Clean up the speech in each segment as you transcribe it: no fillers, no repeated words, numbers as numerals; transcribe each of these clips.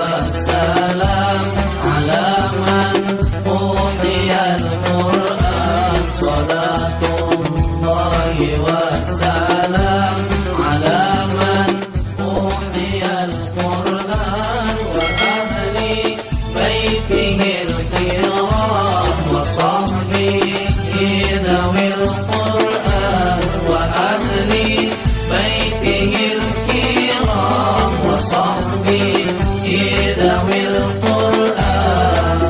والسلام على من أوحي القرآن صلاة الله والسلام على من أوحي القرآن وأهل بيته الكرام وصحبه ذوي القرآن وأهل بيته الكرام وصحبه ذوي القرآن.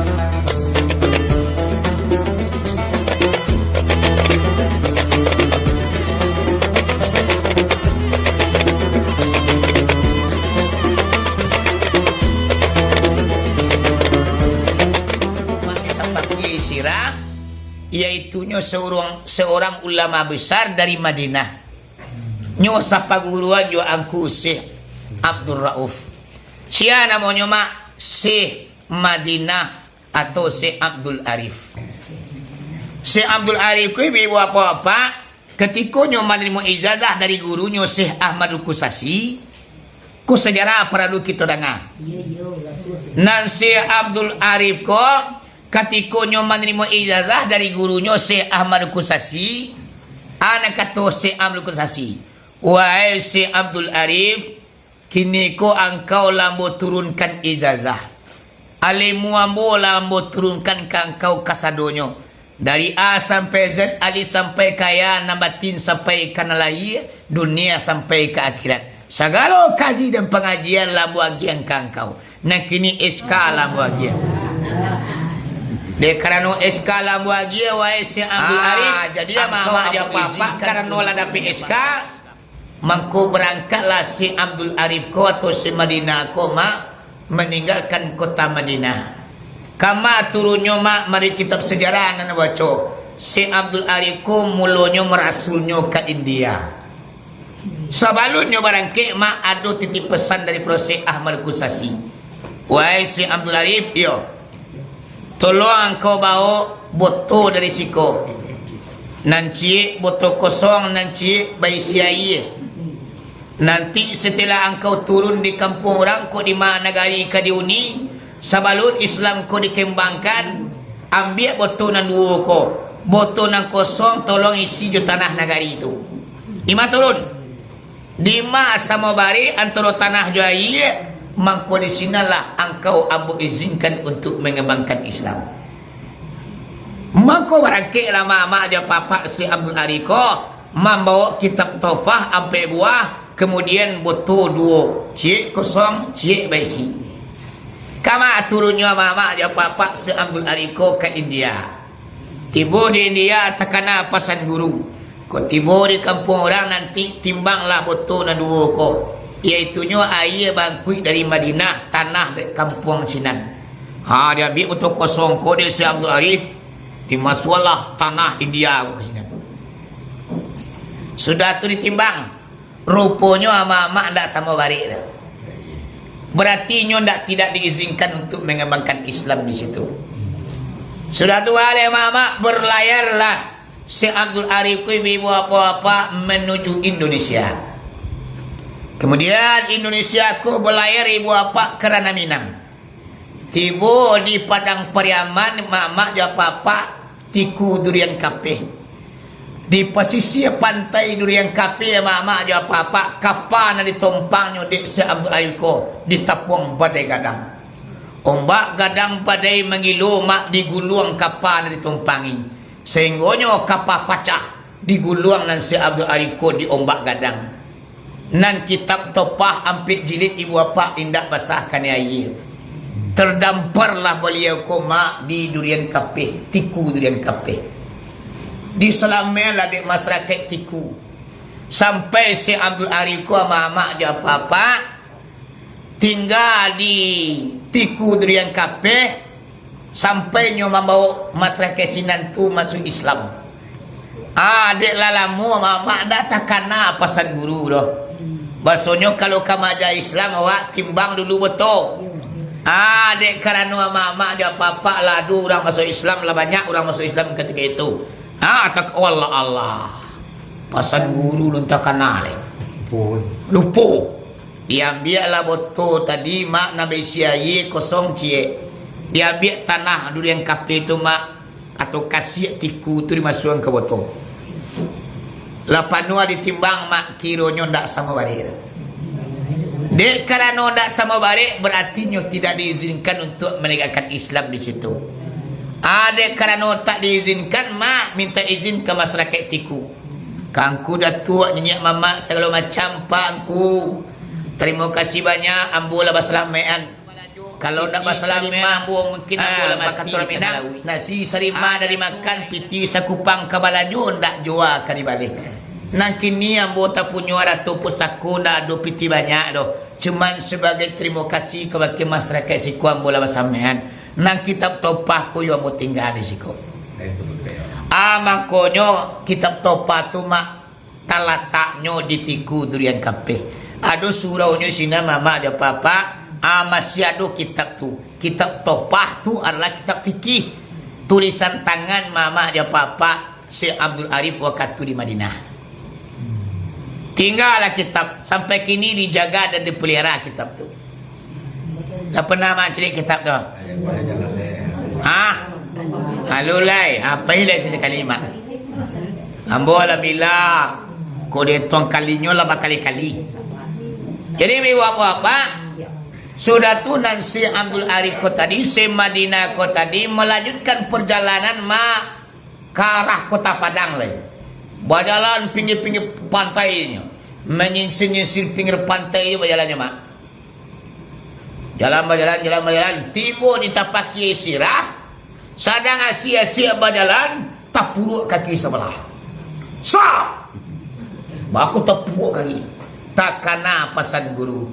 Kita pakai sirah, yaitunya seorang ulama besar dari Madinah. Nyo sapaguruan yo angku Syekh Abdul Rauf. Sia namanya mak Syekh Madinah atau Syekh Abdul Arif. Syekh Abdul Arif ku ibu apa-apa ketika nyo menerima ijazah dari gurunya Syekh Ahmadul Kusasi. Ku sejarah perlu kita dengar. Nan Syekh Abdul Arif ko ketika nyo menerima ijazah dari gurunya Syekh Ahmadul Kusasi, anak kata Syekh Abdul Kusasi, wahai Syekh Abdul Arif, kini ko engkau lambo turunkan ijazah. Alimu ambo lambo turunkan ke engkau kasadonyo. Dari A sampai Z, Ali sampai kaya, nabatin sampai kanalai, dunia sampai ke akhirat. Segala kaji dan pengajian lambo agian ke engkau. Nah kini SK lambo agian. De karena SK lambu lagi wahai Syekh Abdul Arif, jadi mama aja papa karena la dapat SK, mangko berangkatlah Syekh Abdul Arif ko atau Syekh Madinah ko meninggalkan kota Madinah. Kama turunnya mari kitab sejarah nana baca. Syekh Abdul Arif ko mulonyo merasulnya ke India. Sebelumnya barangke ada titip pesan dari Syekh Ahmad Kusasi. Wahai Syekh Abdul Arif, yo. Tolong engkau bawa botol dari siko. Nanti botol kosong nanti bayi siai. Nanti setelah engkau turun di kampung orang ko di mana negari ka diuni, sebelum Islam ko dikembangkan, ambil botol nan dua ko. Botol nan kosong tolong isi jo tanah negari itu. Ima turun. Dima sama bari antara tanah jo ai. Mangko di sinalah engkau ambo izinkan untuk mengembangkan Islam. Mangko barangke lama mak aja papa si Abdul Ariko membawa kitab Tofah sampai buah, kemudian botol dua, cik kosong, cik baisi. Kama turunnya mama aja papa si Abdul Ariko ke India. Tiba di India takana pasan guru. Kau tiba di kampung orang nanti timbanglah botol na dua ko. Iaitunya air bangkui dari Madinah, tanah dari kampung Sinan. Dia ambil untuk kosong ko dia si Abdul Arif, dimasualah tanah India ke Sinan. Sudah tu ditimbang, rupanya ama-ama ndak sama balik dah. Berarti nyo tidak diizinkan untuk mengembangkan Islam di situ. Sudah tu wale ama-ama berlayarlah si Abdul Arif ku ibu apa-apa menuju Indonesia. Kemudian Indonesia aku berlayar ibu apa kerana Minang. Tiba di Padang Pariaman mak ja papa tiku durian kapeh. Di pesisir pantai durian kapeh mak ja papa kapal na ditompangnya di Syekh Abdul Arif ko di tapung badai gadang. Ombak gadang badai mengilu mak diguluang kapal na ditumpangi. Sehingga kapal pecah diguluang nan Syekh Abdul Arif ko di ombak gadang. Nan kitab Topah ampit jilid ibu apa indak basahkan air. Terdamparlah beliau koma di durian kapeh, tiku durian kapeh. Di Selamalah di masyarakat tiku. Sampai Syekh Abdul Arif ko mama aja papa tinggal di tiku durian kapeh sampai nyo membawa masyarakat Sinan tu masuk Islam. Adik lalamu mama dah takana pasan guru doh. Bahasanya kalau kamu aja Islam awak timbang dulu betul. Dek kerana mama aja papa ladu orang masuk Islam lah, banyak orang masuk Islam ketika itu. Tak Allah Pasan guru lontakan nale. Lupa. Diambillah botol tadi mak nabi siai kosong cie. Diambil tanah dulu yang kape itu mak atau kasih tiku tu dimasukkan ke botol. Lepas nu ditimbang mak kironyo ndak sama balik. Dek karena ndak sama balik berarti nyo tidak diizinkan untuk menegakkan Islam di situ. Ada karena tak diizinkan mak minta izin ke masyarakat tiku. Kangku dah tua nyenyak mama segala macam pangku. Terima kasih banyak ambola basalamean. Kalau nak basalamean ambo mungkin ambola mati Minang. Nasi sarima dari makan piti sakupang kabalaju ndak jual kali balik. Nang kini ambo tak punya ratu pusaku ndak ada piti banyak doh. Cuman sebagai terima kasih kepada masyarakat siku ambola basalamean. Nang kitab topah ko yo ambo tinggal di siku. Makonyo kitab topah tu mak talataknyo di tiku durian kape. Ada suraunya sini mama ada papa. Masih ada kitab tu. Kitab topah tu adalah kitab fikih. Tulisan tangan mama ada papa Syekh Abdul Arif waktu di Madinah. Tinggallah kitab sampai kini dijaga dan dipelihara kitab tu. Tak pernah mak cerita kitab tu. Halulai, apa ilai saja kalimat. Ambo alhamdulillah. Kau detong kalinya lah berkali-kali. Jadi apa-apa. Sudah tu Nansi Abdul Arif ko tadi, se Madinah ko tadi melanjutkan perjalanan mak ke arah kota Padang lah. Berjalan pinggir-pinggir pantainya, menyinsir-nyinsir pinggir pantai berjalannya mak. Jalan. Tiba di tapak Kiai Sirah. Sadang asia-asia berjalan, tapuruk kaki sebelah. Sah! Aku tapuruk kaki. Tak kena pasan guru.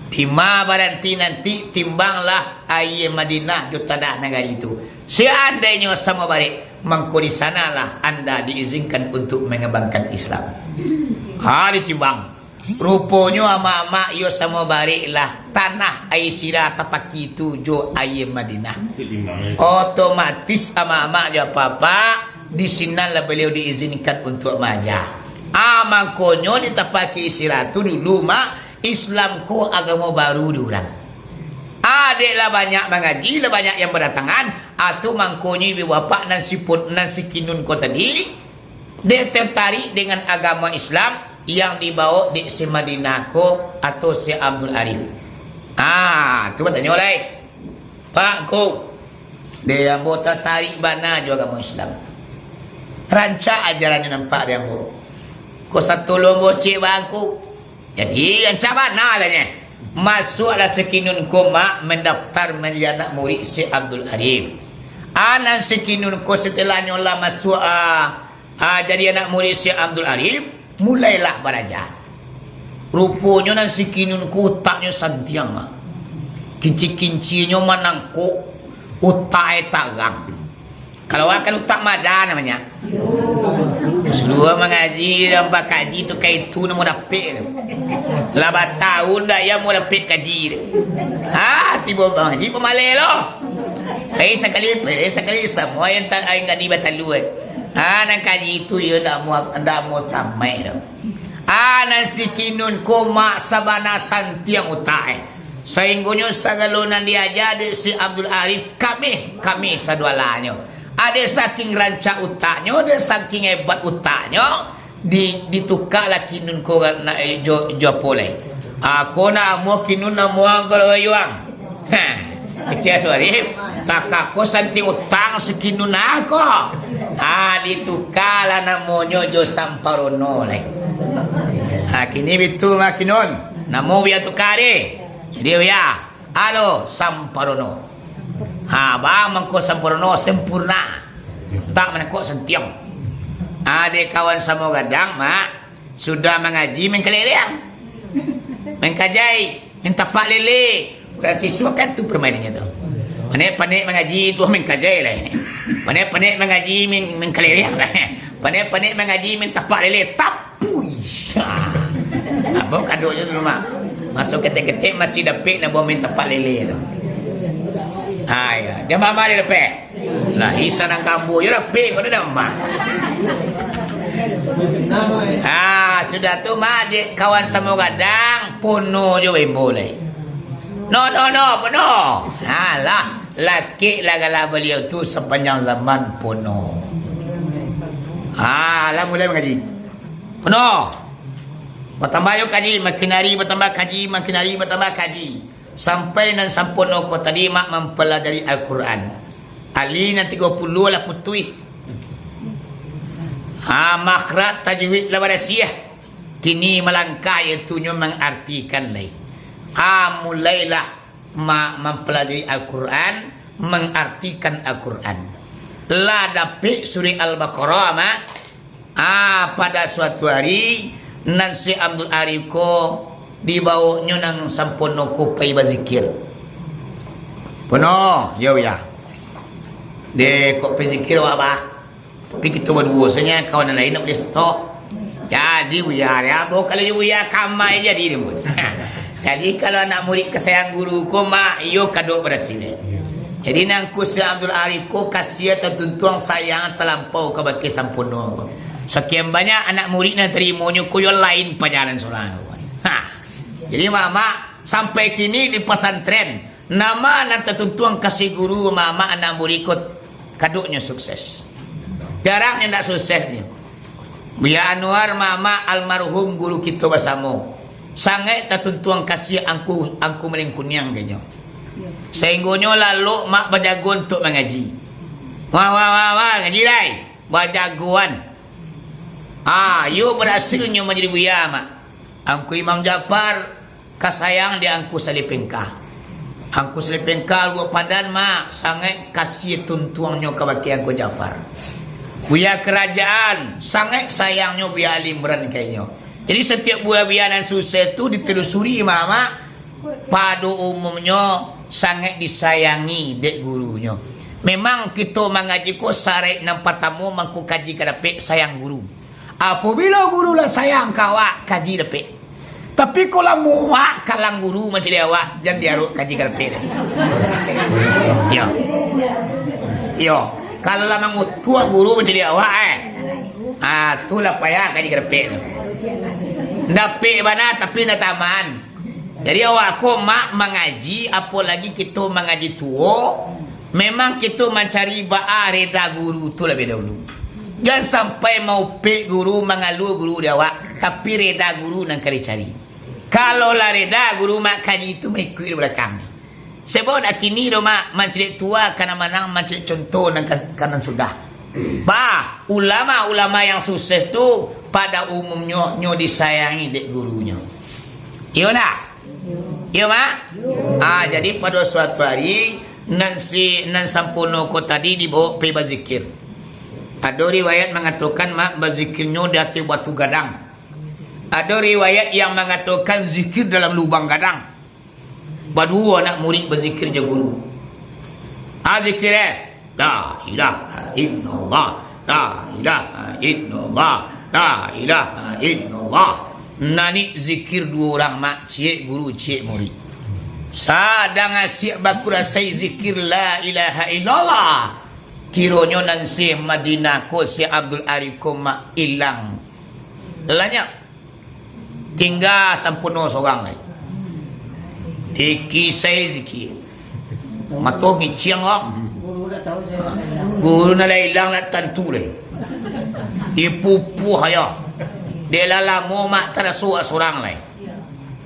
Tima baranti nanti timbanglah ayah Madinah di tanah negara itu. Seandainya sama balik, mangko di sanalah anda diizinkan untuk mengembangkan Islam. Ditimbang. Rupanya ama-ama yo sama baliklah tanah Aisyah tapaki itu jo ayah Madinah. Otomatis ama-ama aja papa di sinalah beliau diizinkan untuk majah. Mangkonyo di tapaki Aisyah tu dulu mak Islam ko agama baru diulang. Adiklah banyak mengaji, lah banyak yang berdatangan. Atau mangkonyo ibu bapak nan siput nan sikinun ko tadi dia tertarik dengan agama Islam yang dibawa di si Madinah ko atau si Abdul Arif. Tu bertanya oleh Pak ko dia ambo tertarik bana juga agama Islam. Rancak ajarannya nampak dia ambo. Ko satu lombo cik bangku. Jadi rancak bana adanya. Masuklah sekinun ko mak mendaftar menjadi anak murid si Abdul Arif. Anak sekinun ko setelahnya lah masuk jadi anak murid si Abdul Arif. Mulailah belajar. Rupanya nan si kinun ku utaknya santiang mak. Kinci-kincinya manangkuk utak tarang. Kalau akan utak madan namanya. Seluruh mengaji dan kaji tu kayak itu nak dapat. 8 tahun dah ya mau dapat kaji tu. Tiba mengaji pemalai loh. Sekali semua yang tak enggak dibatalui. Nang kaji itu ya ndak mau sampai dah. Nang sikinun ko mak sabana santiang utai. Sehingga sagalonan diajar di si Abdul Arif kami sadualanya. Ada saking rancak utaknya, ada saking hebat utaknya ditukarlah kinun ko na jo pole. Aku nak mau kinun nak mau kalau yuang. Kecil Arif, kakak ko santi utang sekinun aku. Ditukarlah namanya jo samparono le. Kini betul makinun. Namo biar tukar deh. Jadi ya, halo samparono. Bang mangko samparono sempurna. Tak menekuk sentiang. Ada kawan sama gadang mak sudah mengaji mengkeliriang. Mengkajai, mentapak lele. Siswa kan tu permainannya tu. Panik-panik mengaji tu mengkajai lah ini. Panik-panik mengaji mengkeliriang lah. Panik-panik mengaji mentapak lele tapui. Abang kadonya dulu mak. Masuk ketik-ketik masih dapat nak bawa mentapak lele tu. Ya. Dia mama dia dapat. Lah isa nang kambu dia dapat kau dah mama. Sudah tu mak adik kawan sama gadang puno je boleh. No, penuh. Lah, laki lagala beliau tu sepanjang zaman puno. Lah mulai mengaji. Penuh. Bertambah yuk kaji, makin hari bertambah kaji, makin hari bertambah kaji. Sampai nan sampono ko tadi mak mempelajari Al-Quran. Ali nan 30 lah putui. Makrat tajwid la barasiah. Kini melangkah iaitu mengartikan lai. Mulailah mempelajari Al-Quran, mengartikan Al-Quran. La dapik suri Al-Baqarah pada suatu hari nan si Abdul Arif ko dibawanya nang sampono ko pay bazikir. Penuh, ya. De kok pay zikir apa? Tapi kita berdua sebenarnya kawan lain nak boleh stok. Jadi buya ya, kalau buya kamai jadi dia pun. Jadi kalau anak murid kesayang guru ko mak yo kado berasile. Jadi nang ku si Abdul Arif ko kasih tertuntuang sayang terlampau ke baki sampono. Sekian banyak anak murid nak terimonyo ko yo lain pajaran seorang. Jadi mama sampai kini di pesantren nama nan tertuntuang kasih guru mama anak murid ko kaduknya sukses. Jarang yang tak sukses ni. Buya Anwar mama almarhum guru kita bersama. Sangat tertuntuang kasih angku melingkunyang kayaknya. Sehingga lalu mak berjago untuk mengaji. Wah ngaji lai. Berjagoan. You berhasilnya menjadi buya mak. Angku Imam Jafar kasayang dia angku salipengkah. Angku salipengkah buat pandan mak sangat kasih tuntuangnya ke baki angku Jafar. Buya kerajaan sangat sayangnya Buya Ali Imran kayaknya. Jadi setiap buya dan susah itu ditelusuri mama pada umumnya sangat disayangi dek gurunya. Memang kita mengaji ko syarat nan pertama mangku kaji kadapik sayang guru. Apabila guru lah sayang kawak kaji dapik. Tapi kalau muak kalang guru macam dia awak jangan diaruk kaji kadapik. Yo. Kalau lama kuat guru menjadi awak itulah payah kaji kerepek tu. Dapik mana tapi nak taman. Jadi awak aku mak mengaji apalagi kita mengaji tua. Memang kita mencari ba'a reda guru tu lebih dahulu. Jangan sampai mau pek guru mengalu guru dia awak. Tapi reda guru nak cari. Kalau lah reda guru mak kaji itu mengikut belakang. Sebab dah kini mak mancik tua kana manang mancik contoh kanan sudah. Ulama-ulama yang sukses tu pada umumnya disayangi dek gurunya. Iya nak? Iya mak? Jadi pada suatu hari nan sampono ko tadi dibawa pergi berzikir. Ada riwayat mengatakan mak berzikirnya di atas batu gadang. Ada riwayat yang mengatakan zikir dalam lubang gadang. Berdua anak murid berzikir je guru. Zikir la ilaha illallah, la ilaha illallah, la ilaha illallah. Nani zikir dua orang mak, cik guru, cik murid. Sadang asyik baku rasai zikir la ilaha illallah. Kiranya nan si Madinah ko si Abdul Arif ko mak hilang. Lanya tinggal sampuno seorang lagi. Kisah zikir. Matok ngiciang guru na hilang na tentu le. Ipupu haya. Dia lama mak terasu seorang le.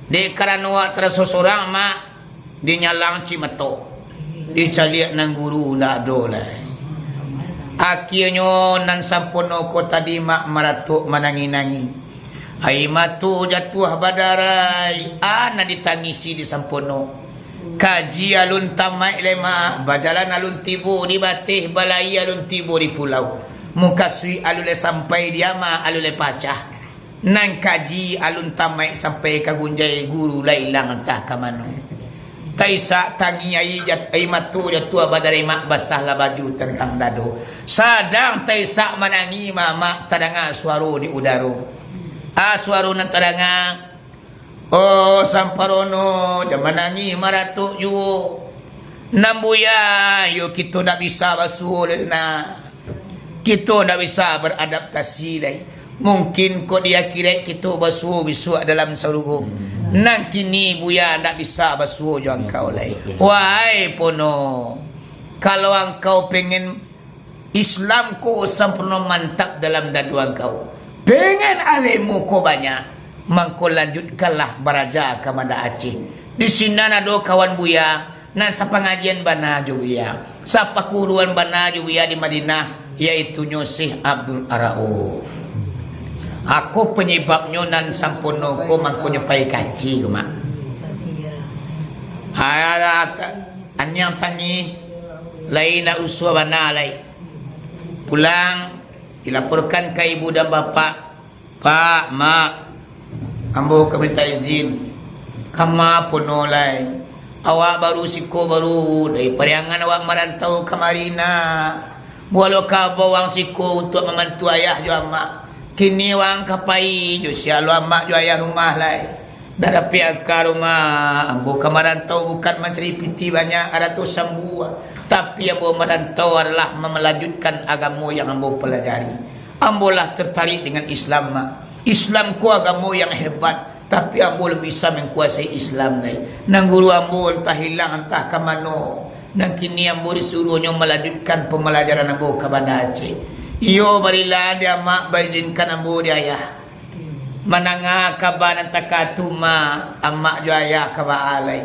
Dia karena terasu seorang mak dinyalang cimatok. Dicaliak nang guru nak do le. Akhirnya nan sampono ko tadi mak maratuk manangi-nangi. Ai matu jatuh badarai ana ditangisi di sampono. Kaji alun tamai lema bajalan alun tibu di batih balai alun tibu di pulau. Mukasui alule sampai diama alule pacah. Nan kaji alun tamai sampai kagunjai guru lailang entah ke mana. Taisa tangi ai matu jatuh badarai mak basah la baju tentang dado. Sadang taisa manangi mama tadanga suara di udara. Suara nan tadanga samparono jamanangi maratuk yu nambuya yo kita tak bisa basuh lena kita tak bisa beradaptasi lai Mungkin kok dia kira kita basuh besok dalam sarugo. Nang kini buya tak bisa basuh jo engkau lai. Wahai pono, kalau engkau pengen Islam ko sempurna mantap dalam dadu engkau, pengen alimmu ko banyak, mangko lanjutkanlah beraja ke Banda Aceh. Di sini ada kawan buya, nan sa pengajian bana jo buya, sa pakuruan bana jo buya di Madinah, yaitu Syekh Abdul Rauf. Aku penyebabnya nan sampono ko mangko nyepai kaji ko mak. Anyang tangi lain na uswa bana lai. Pulang dilaporkan ke ibu dan bapak, Pak, Mak, ambo kami minta izin. Kama pono lai. Awak baru siko baru dari periangan awak merantau ke Marina. Walau kau bawang siko untuk membantu ayah jo amak. Kini wang kapai jo sialu amak jo ayah rumah lai. Dah pihak rumah ambo kemarantau bukan mencari piti banyak ada tu sambua, tapi ambo merantau adalah melanjutkan agama yang ambo pelajari. Ambo lah tertarik dengan Islam mak. Islam ku agama yang hebat, tapi ambo lebih bisa menguasai Islam lai. Nang guru ambo entah hilang entah ke mano. Nang kini ambo disuruhnya melanjutkan pembelajaran ambo ke Banda Aceh. Iyo marilah dia mak berizinkan ambo dia ayah. Mananga kabanan takatuma amak jo ayah kaba alai.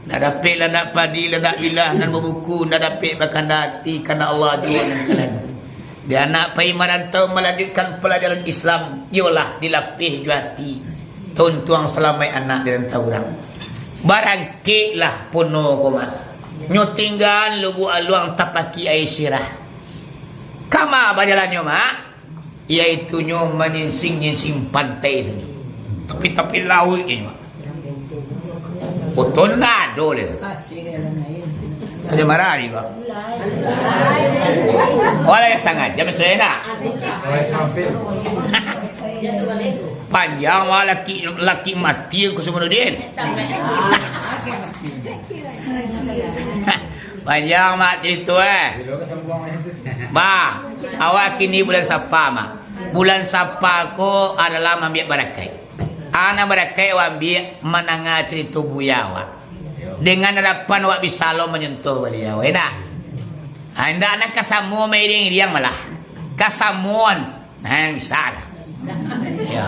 Nak dapat lah nak padi lah nak bilah nan berbuku nak dapat bahkan hati karena Allah jua nan kalagu. Dia anak pai merantau melanjutkan pelajaran Islam, yolah dilapih jo hati. Tuntuang selamai anak di rantau orang. Barangkit lah pono ko mak. Nyo tinggal lugu aluang tapaki air sirah. Kama bajalannya mak, iaitu nyo menyingsing pantai saja. Tapi laut ini mak. Oton ngado le. Ada marah ni kok. Wala yang sangat jam saya nak. Panjang wala laki mati aku sebenarnya. Panjang mak cerita Ma, awak kini bulan Sapa mak. Bulan Sapa ko adalah mambiak barakai. Ana barakai wambiak menanga cerita buya awak. Dengan harapan awak bisa lo menyentuh beliau. Enak. Anda anak kasamu meiring dia malah. Kasamuan. Nah, bisa. Ya.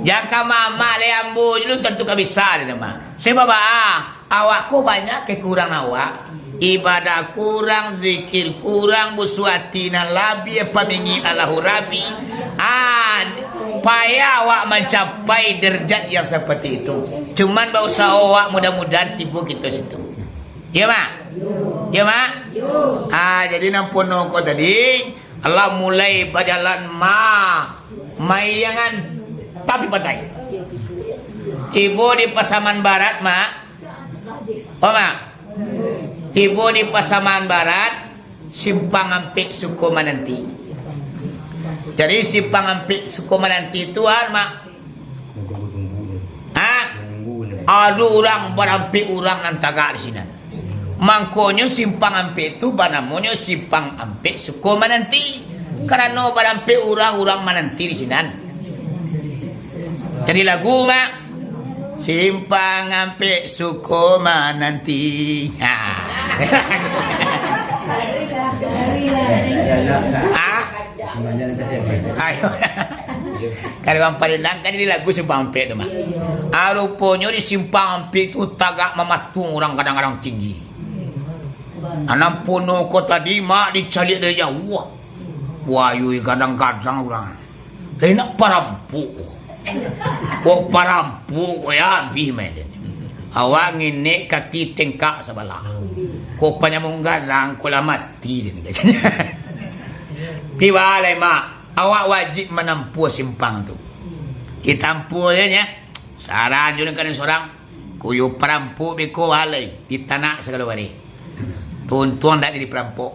Jaka mama le ambu dulu tentu ka bisa dia mah. Sebab awakku banyak kekurang awak. Ibadah kurang, zikir kurang, buswatina labi pamingi Allahu Rabbi. Payah awak mencapai derajat yang seperti itu. Cuman berusaha awak mudah-mudahan tipu kita situ. Ya mak? Ya mak? Jadi nampono ko tadi Allah mulai berjalan mayangan tapi pantai. Tiba di Pasaman Barat mak. Oh mak. Tiba di Pasaman Barat, Simpang Ampik Sukomananti. Jadi Simpang Ampik Sukomananti itu mak. Ada orang berampik orang nantaga di sini. Mangkonyo Simpang Ampik itu banamonyo Simpang Ampik Sukomananti. Karena berampik orang-orang mananti di sini. Jadi lagu mak. Simpang Ampik Sukomananti. Ayo. Kalau paling kan ini lagu Simpang Ampik tu mah. Rupanya di Simpang Ampik tu tagak mematung orang kadang-kadang tinggi. Anam pono ko tadi mak dicalik dari jauh. Wah, yui kadang-kadang orang. Dia nak perampuk. Kok perampuk ya bihme. Awak ngine kaki tengkak sebelah. Kok panyamung gadang kula mati dia katanya. Piwalai mak, awak wajib menempuh simpang tu. Kita ampuh ya. Saran juga kan seorang kuyu perampuk beko walai di tanah segala hari. Tuan-tuan tak jadi perampuk.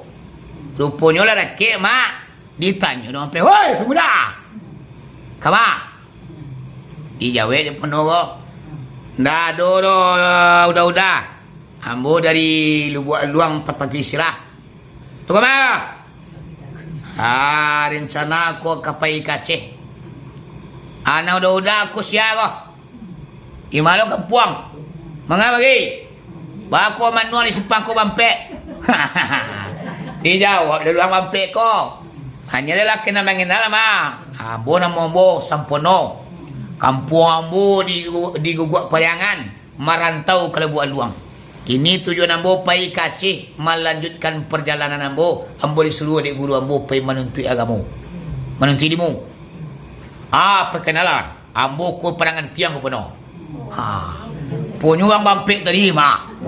Rupanya lah rakik mak. Ditanya dong sampai, "Woi, pemuda. Kama?" Dijawab dia penuh. Dah udah. Ambo dari luang tempat istirahat. Tunggu mana? Rencana aku ke Pai Aceh. Ana udah aku siaga. Imalo kampuang. Mangga bagi. Bako manual di sepang ko bampe. Dijawab dari luang bampe ko. Hanya lelaki na manginala ma. Abo na mo sampono. Kampuang mo di guguk pariangan. Marantau ke Lebuan Luang. Kini tujuan ambo pai Aceh melanjutkan perjalanan ambo. Ambo disuruh adik guru ambo pai menuntut agama. Menuntut ilmu. Perkenalan. Ambo ko perangan tiang ko penuh. Punya orang bampik tadi mak.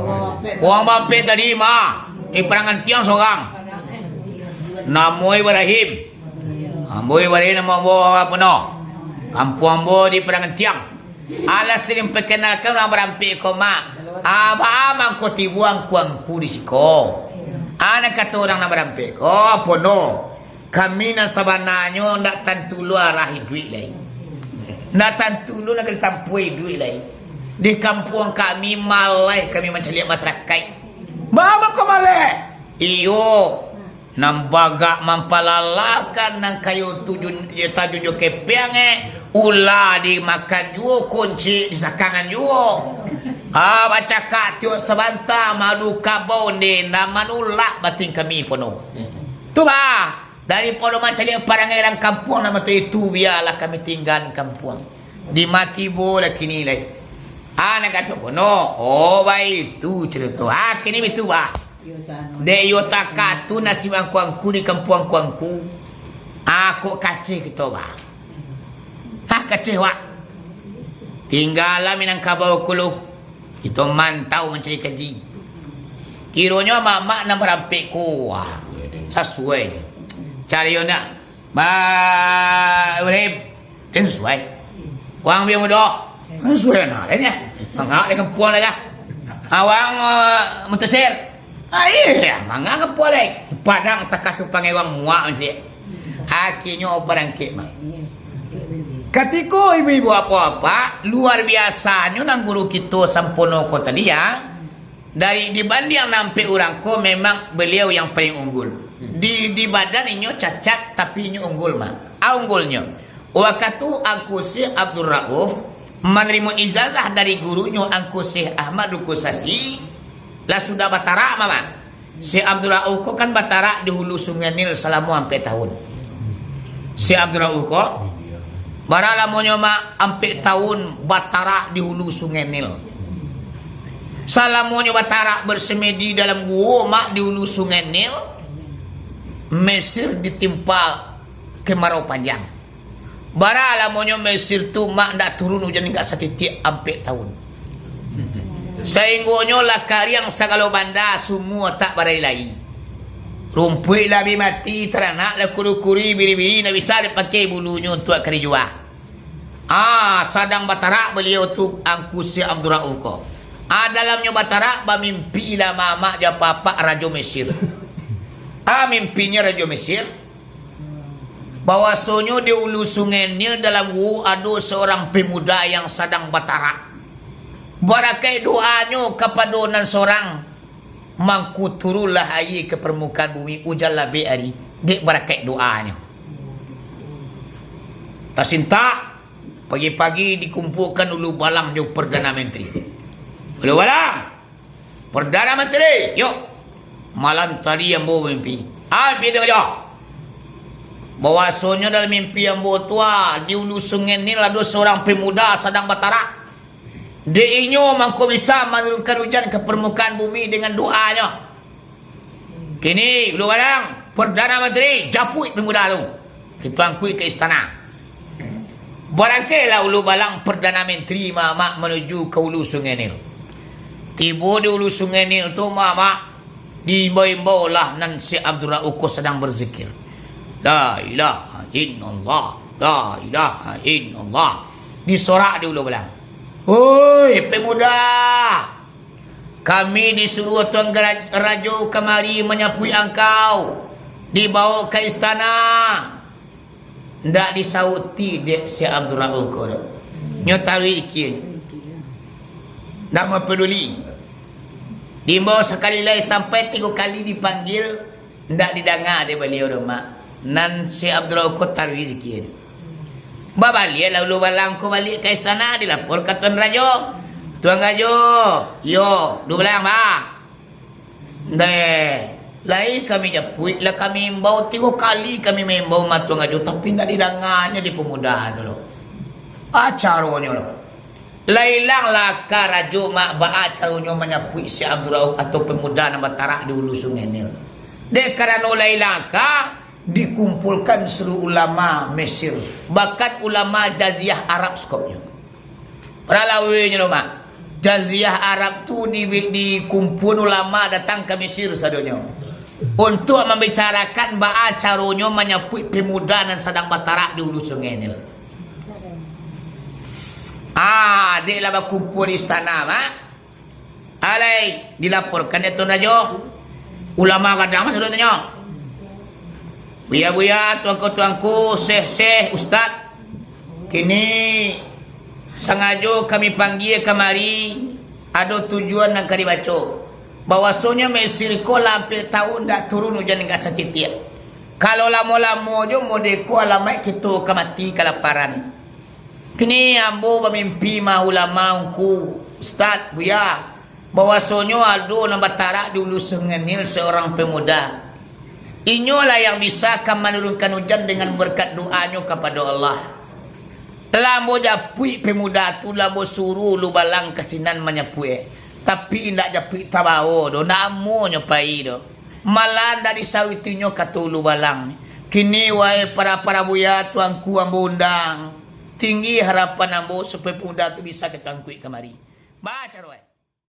Orang bampik tadi mak. Ini perangan tiang seorang. Namo Ibrahim. Ambo Ibrahim nama ambo apa no? Kampung ambo di perangan tiang. Alas sering perkenalkan orang berampik ko mak. Amang ko tibuang kuangku di siko. Anak kata orang nak berampik ko apa no? Kami na sabananyo nak tantulu arahi duit lain. Nak tantulu nak tampui duit lain. Di kampung kami malai kami mencari masyarakat. Mama ko malai. Iyo. Nambaga mampalalakan nang kayu tujun tajun kepiange. Ula dimakan juo kunci di sakangan juo. Baca katio sebanta madu kabau ni namanulak bating kami pono. Tu ba dari pono mencari parangan kampung nama tu itu biarlah kami tinggal kampung. Di mati bola kini lagi. Anak kata no, baik itu cerita. Kini itu bah. Deyo takatu nasi bangkuangku di kampung kuangku. Aku kacih kita bah. Kacih wak. Tinggallah Minangkabau kulu. Kita mantau mencari kaji. Kiranya mak nak berampik kuah. Sesuai. Cari yo nak. Ibrahim. Kan sesuai. Wang biar muda. Sesuai nak lain ya. Mangak di kampung lagi. Awang Mutasir. Iya, mangak kampung lagi. Padang takatu pangewang muak mesti. Akhirnya berangkit mak. Ketika ibu-ibu apa-apa, luar biasanya nang guru kita sampono ko tadi ya. Dari dibanding nampi orang ko memang beliau yang paling unggul. Di badan inyo cacat tapi inyo unggul mah. Unggulnya. Waktu aku Syekh Abdul Rauf menerima ijazah dari gurunya angku Syekh Ahmad Kusasi lah sudah batara mama. Syekh Abdul Rauf ko kan batara di hulu Sungai Nil selama 4 tahun. Syekh Abdul Rauf ko barala mo nyo ampe tahun batara di hulu Sungai Nil. Salamonyo batara bersemedi dalam gua mak di hulu Sungai Nil. Mesir ditimpa kemarau panjang. Barala mo nyo Mesir tu mak ndak turun hujan hingga setitik ampe tahun. Sainggonyo lakari yang sagalo banda semua tak barai-lai. Rumpui labi mati teranak la kuri-kuri biri-biri na bisa dipakai bulunya untuk kari jual. Sadang batara beliau tu angku Syekh Abdul Rauf ko. Dalamnya batara mimpi lah mama ja papa Raja Mesir. Mimpinya Raja Mesir. Bahwasanya di ulu Sungai Nil dalam ada seorang pemuda yang sedang batara. Barakai doanya kepada nan seorang mangku turulah air ke permukaan bumi hujan lebih hari. Dek barakai doanya. Tasinta pagi-pagi dikumpulkan ulu balang di Perdana Menteri. Ulu balang Perdana Menteri, yuk. Malam tadi yang bawa mimpi. Mimpi itu aja. Bahwasanya dalam mimpi yang bawa tua di ulu Sungai Nil ada seorang pemuda sedang batara. Dia mangko bisa menurunkan hujan ke permukaan bumi dengan doanya. Kini ulu balang Perdana Menteri japui pemuda tu. Kita angkui ke istana. Barangkailah ulu balang Perdana Menteri mama menuju ke ulu Sungai Nil. Tiba di ulu Sungai Nil tu mama diimbau-imbau lah nan Syekh Abdul Rauf sedang berzikir. La ilaha illallah, la ilaha illallah. Disorak di ulu balang. Oi pemuda, kami disuruh Tuan Raja kemari menyapui engkau. Dibawa ke istana. Ndak disauti dek Syekh Abdul Rauf ko. Nyotawi iki. Ndak mau peduli. Dibawa sekali lagi sampai 3 kali dipanggil. Ndak didengar dia beliau mak. Nan Syekh Abdul Rauf ko tarwi iki. Balik lah ulu balang ko balik ke istana, dilapor ke Tuan Rajo. Tuan Rajo, yo, ulu balang ba? Lai kami japui lah kami imbau 3 kali kami membau mat Tuan Rajo tapi tidak didangannya di pemuda dulu. Acaranya lo. Lailang laka Rajo mak ba acaranya menyapui si Abdul Rauf atau pemuda nama tarak di hulu Sungai Nil. Dek karena lailang ka dikumpulkan seluruh ulama Mesir, bahkan ulama Jaziyah Arab skopnya. Ralawinya lo mak. Jaziyah Arab tu dikumpul ulama datang ke Mesir sadonya untuk membicarakan ba'a caranya menyapui pemuda dan sedang batarak di hulu Sungai Nil. Dia lah berkumpul di istana mak. Alai dilaporkan ya Tuan Rajo. Ulama kadang sudah tanya. Buya-buya, tuanku, syekh, ustaz. Kini sengaja kami panggil kemari ada tujuan yang kami baca. Bahwasanya Mesir ko hampir tahun dah turun hujan enggak setiap. Kalau lama-lama je modeko alamat kita akan mati kelaparan. Kini ambo bermimpi mah ulama ungku ustaz buya bahwasanya ada nama tarak di hulu Sungai Nil seorang pemuda. Inyolah yang bisa akan menurunkan hujan dengan berkat doanya kepada Allah. Lambo japui pemuda tu lambo suruh lu balang kesinan menyapui. Tapi indak japui tabao do namo nyopai do. Malah dari sawitinya kata lu balang. Kini wae para buya tuanku ambo undang. Tinggi harapan ambo supaya pemuda tu bisa ketangkui kemari. Baca wae.